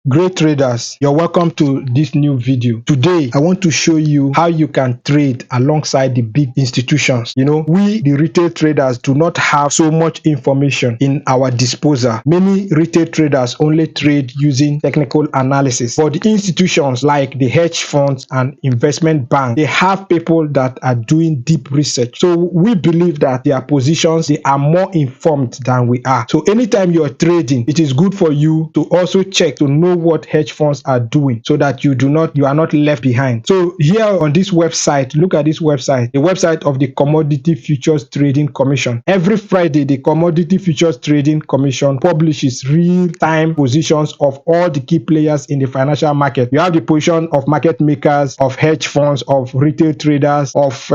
Great traders, you're welcome to this new video. Today, I want to show you how you can trade alongside the big institutions. We, the retail traders, do not have so much information in our disposal. Many retail traders only trade using technical analysis. But the institutions like the hedge funds and investment bank, they have people that are doing deep research. So we believe that their positions, they are more informed than we are. So anytime you are trading, it is good for you to also check to know what hedge funds are doing so that you are not left behind. So here on this website, look at this website, the website of the Commodity Futures Trading Commission. Every Friday, the Commodity Futures Trading Commission publishes real-time positions of all the key players in the financial market. You have the position of market makers, of hedge funds, of retail traders, of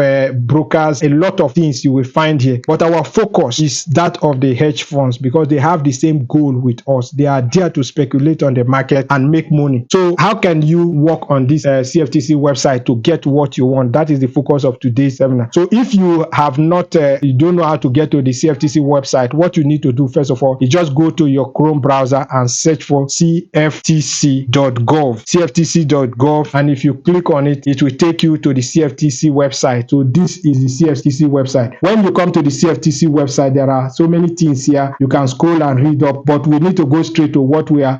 brokers, a lot of things you will find here. But our focus is that of the hedge funds because they have the same goal with us. They are there to speculate on the market and make money. So how can you work on this CFTC website to get what you want? That is the focus of today's seminar. So if you have not, you don't know how to get to the CFTC website, what you need to do first of all is just go to your Chrome browser and search for cftc.gov, cftc.gov, and if you click on it, it will take you to the CFTC website. So this is the CFTC website. When you come to the CFTC website, there are so many things here. You can scroll and read up, but we need to go straight to what we are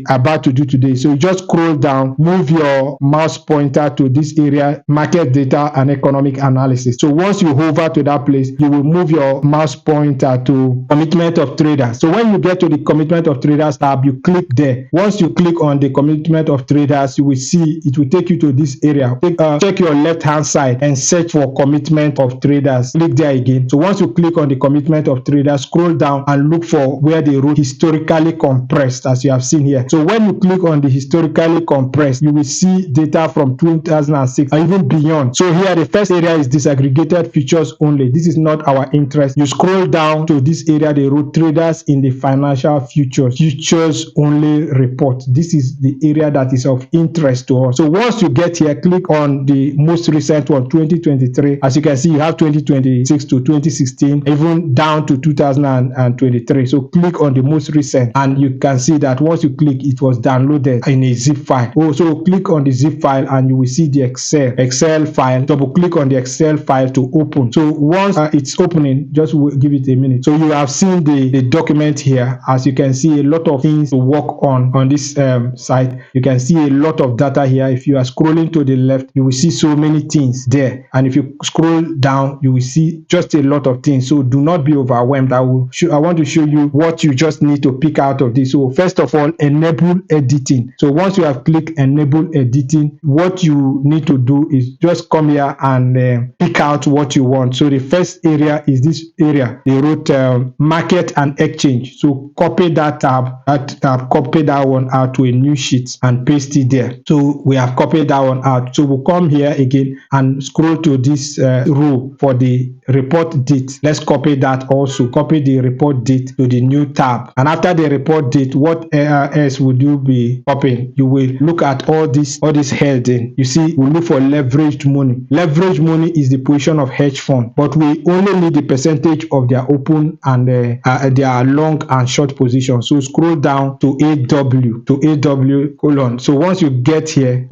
about to do today. So you just scroll down, move your mouse pointer to this area, market data and economic analysis. So once you hover to that place, you will move your mouse pointer to commitment of traders. So when you get to the commitment of traders tab, you click there. Once you click on the commitment of traders, you will see it will take you to this area. Check your left hand side and search for commitment of traders. Click there again. So once you click on the commitment of traders, scroll down and look for where they wrote historically compressed, as you have seen here. So when you click on the historically compressed, you will see data from 2006 and even beyond. So here the first area is disaggregated futures only. This is not our interest. You scroll down to this area, they wrote traders in the financial futures only report. This is the area that is of interest to us. So once you get here, click on the most recent one, 2023. As you can see, you have 2026 to 2016, even down to 2023. So click on the most recent and you can see that once you click, it was downloaded in a zip file. So click on the zip file and you will see the Excel file. Double click on the Excel file to open. So once it's opening, just give it a minute. So you have seen the document here. As you can see, a lot of things to work on this site. You can see a lot of data here. If you are scrolling to the left, you will see so many things there. And if you scroll down, you will see just a lot of things. So do not be overwhelmed. I want to show you what you just need to pick out of this. So first of all, enable editing. So once you have clicked enable editing, what you need to do is just come here and pick out what you want. So the first area is this area. They wrote market and exchange. So copy that tab, copy that one out to a new sheet and paste it there. So we have copied that one out. So we'll come here again and scroll to this row for the report date. Let's copy that also. Copy the report date to the new tab. And after the report date, what else would you be copying? You will look at all this heading. You see, we look for leveraged money. Leveraged money is the position of hedge fund, but we only need the percentage of their open and their long and short position. So scroll down to AW colon. So once you get here,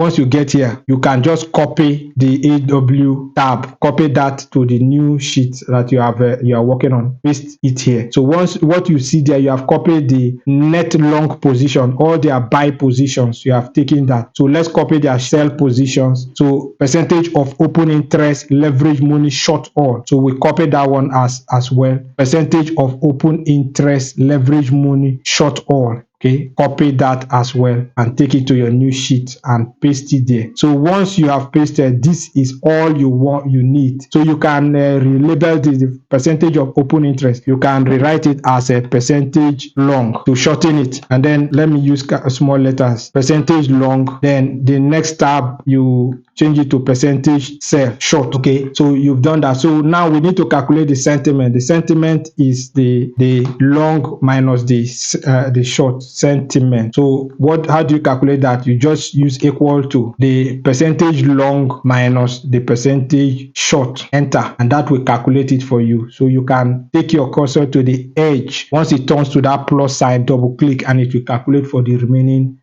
you can just copy the AW tab, copy that to the new sheet that you are working on, paste it here. So once what you see there, you have copied the net long position, all their buy positions, you have taken that. So let's copy their sell positions. So percentage of open interest, leverage money, short all. So we copy that one as well. Percentage of open interest, leverage money, short all. Okay, copy that as well and take it to your new sheet and paste it there. So once you have pasted, this is all you need. So you can relabel the percentage of open interest. You can rewrite it as a percentage long to shorten it. And then let me use small letters, percentage long. Then the next tab, you change it to percentage sell short. Okay, so you've done that. So now we need to calculate the sentiment. The sentiment is the long minus the short. sentiment. So how do you calculate that? You just use equal to the percentage long minus the percentage short, enter, and that will calculate it for you. So you can take your cursor to the edge. Once it turns to that plus sign, double click and it will calculate for the remaining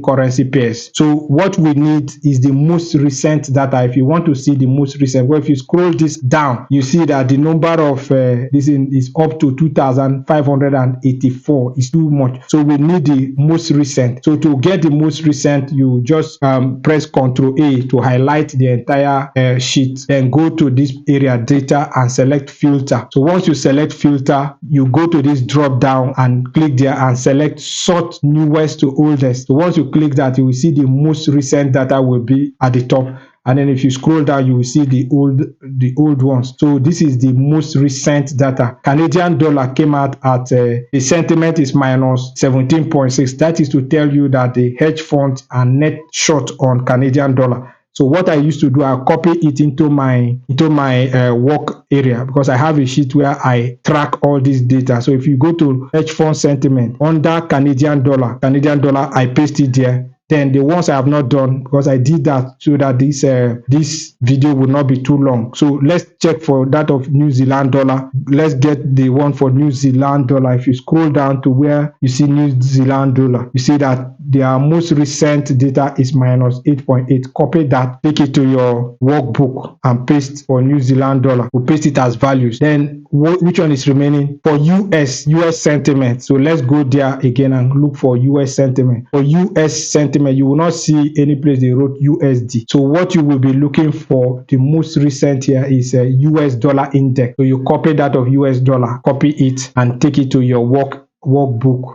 currency pairs. So what we need is the most recent data. If you want to see the most recent, well, if you scroll this down, you see that the number of this is up to 2,584. It's too much. So we need the most recent. So to get the most recent, you just press Ctrl A to highlight the entire sheet. Then go to this area data and select filter. So once you select filter, you go to this drop down and click there and select sort newest to oldest. So once you click that, you will see the most recent data will be at the top. And then if you scroll down, you will see the old ones. So this is the most recent data. Canadian dollar came out at the sentiment is minus 17.6. That is to tell you that the hedge funds are net short on Canadian dollar. So what I used to do, I copy it into my work area, because I have a sheet where I track all this data. So if you go to hedge fund sentiment under Canadian dollar, I paste it there. Then the ones I have not done, because I did that so that this video will not be too long. So let's check for that of New Zealand dollar. Let's get the one for New Zealand dollar. If you scroll down to where you see New Zealand dollar, you see that their most recent data is minus 8.8. Copy that, take it to your workbook and paste for New Zealand dollar. We'll paste it as values. Then which one is remaining? For US sentiment. So let's go there again and look for US sentiment. For US sentiment, you will not see any place they wrote USD. So what you will be looking for, the most recent here is a US dollar index. So you copy that of US dollar, copy it and take it to your workbook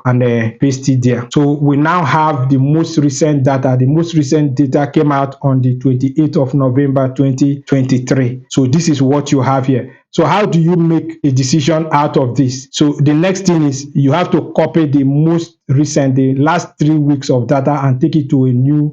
and paste it there. So we now have the most recent data. The most recent data came out on the 28th of November 2023. So this is what you have here. So how do you make a decision out of this? So the next thing is you have to copy the most recent, the last 3 weeks of data, and take it to a new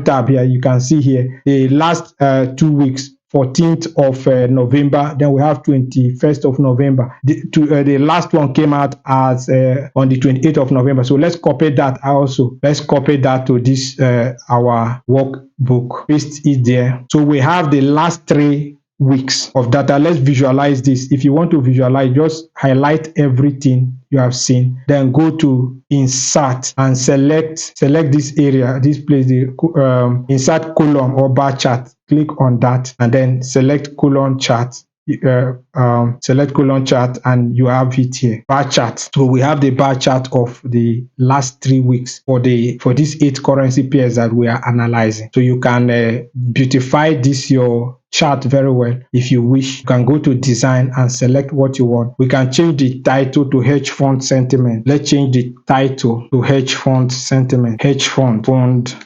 tab here. You can see here the last 2 weeks. 14th of November, then we have 21st of November. The last one came out as on the 28th of November. So let's copy that also. Let's copy that to this our workbook. Paste it there. So we have the last 3 weeks of data. Let's visualize this. If you want to visualize, just highlight everything you have seen, then go to insert and select this area, this place, the insert column or bar chart. Click on that and then select column chart. Select column chart and you have it here, bar chart. So we have the bar chart of the last 3 weeks for these 8 currency pairs that we are analyzing. So you can beautify this your chart very well. If you wish, you can go to design and select what you want. We can change the title to hedge fund sentiment. Let's change the title to hedge fund sentiment. Hedge fund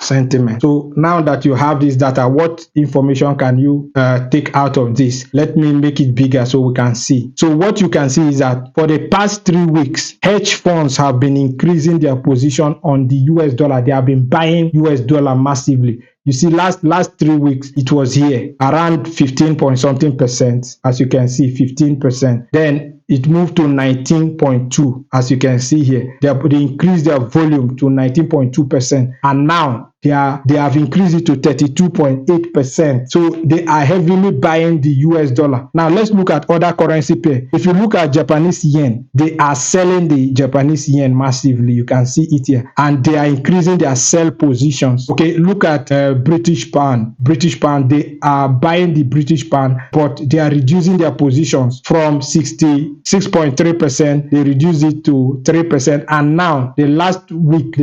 sentiment. So now that you have this data, what information can you take out of this? Let me make it bigger so we can see. So what you can see is that for the past 3 weeks, hedge funds have been increasing their position on the US dollar. They have been buying US dollar massively. You see, last 3 weeks, it was here around 15 point something percent. As you can see, 15%. Then it moved to 19.2, as you can see here. They increased their volume to 19.2%, and now they have increased it to 32.8%. So they are heavily buying the US dollar. Now let's look at other currency pair. If you look at Japanese yen, they are selling the Japanese yen massively. You can see it here, and they are increasing their sell positions. Okay, look at British pound. British pound, they are buying the British pound, but they are reducing their positions from 66.3%. They reduced it to 3%, and now the last week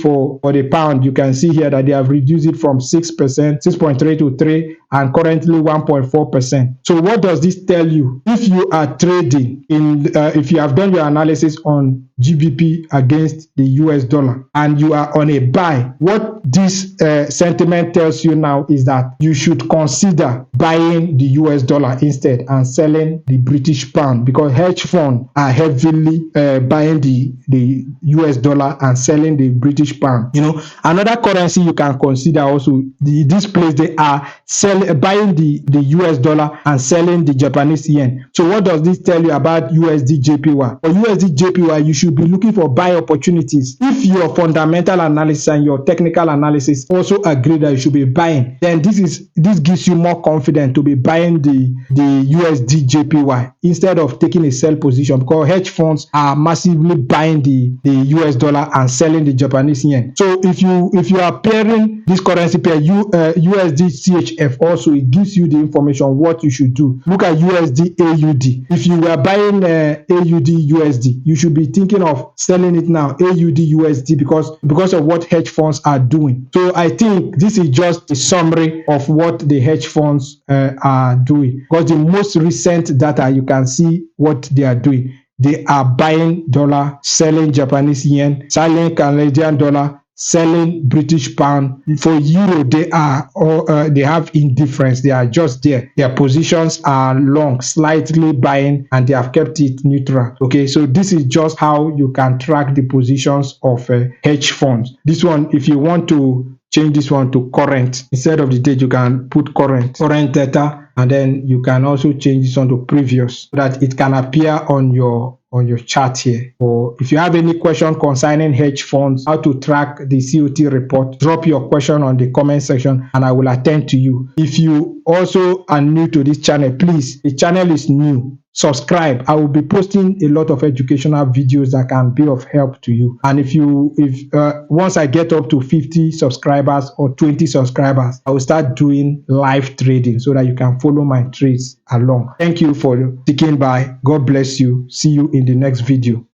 for the pound, you can see here that they have reduced it from 6.3 to 3, and currently 1.4%. So what does this tell you? If you are trading if you have done your analysis on GBP against the US dollar and you are on a buy, what this sentiment tells you now is that you should consider buying the US dollar instead and selling the British pound, because hedge funds are heavily buying the US dollar and selling the British pound. Another currency you can consider also, this place, they are selling buying the US dollar and selling the Japanese yen. So what does this tell you about USD JPY? For USD JPY, you should be looking for buy opportunities. If your fundamental analysis and your technical analysis also agree that you should be buying, then this gives you more confidence to be buying the USD JPY instead of taking a sell position, because hedge funds are massively buying the US dollar and selling the Japanese yen. So if you are pairing this currency pair USD CHF, also it gives you the information what you should do. Look at USD AUD. If you were buying AUD USD, you should be thinking of selling it now, AUD USD, because of what hedge funds are doing. So I think this is just a summary of what the hedge funds are doing, because the most recent data you can see what they are doing. They are buying dollar, selling Japanese yen, selling Canadian dollar, selling British pound. For euro, they have indifference. They are just there. Their positions are long, slightly buying, and they have kept it neutral. Okay, so this is just how you can track the positions of hedge funds. This one, if you want to change this one to current instead of the date, you can put current data, and then you can also change this one to previous so that it can appear on your chart here. Or if you have any question concerning hedge funds, how to track the COT report, drop your question on the comment section and I will attend to you. If you also are new to this channel, please, the channel is new. Subscribe. I will be posting a lot of educational videos that can be of help to you. And if once I get up to 50 subscribers or 20 subscribers, I will start doing live trading so that you can follow my trades along. Thank you for sticking by. God bless you. See you in the next video.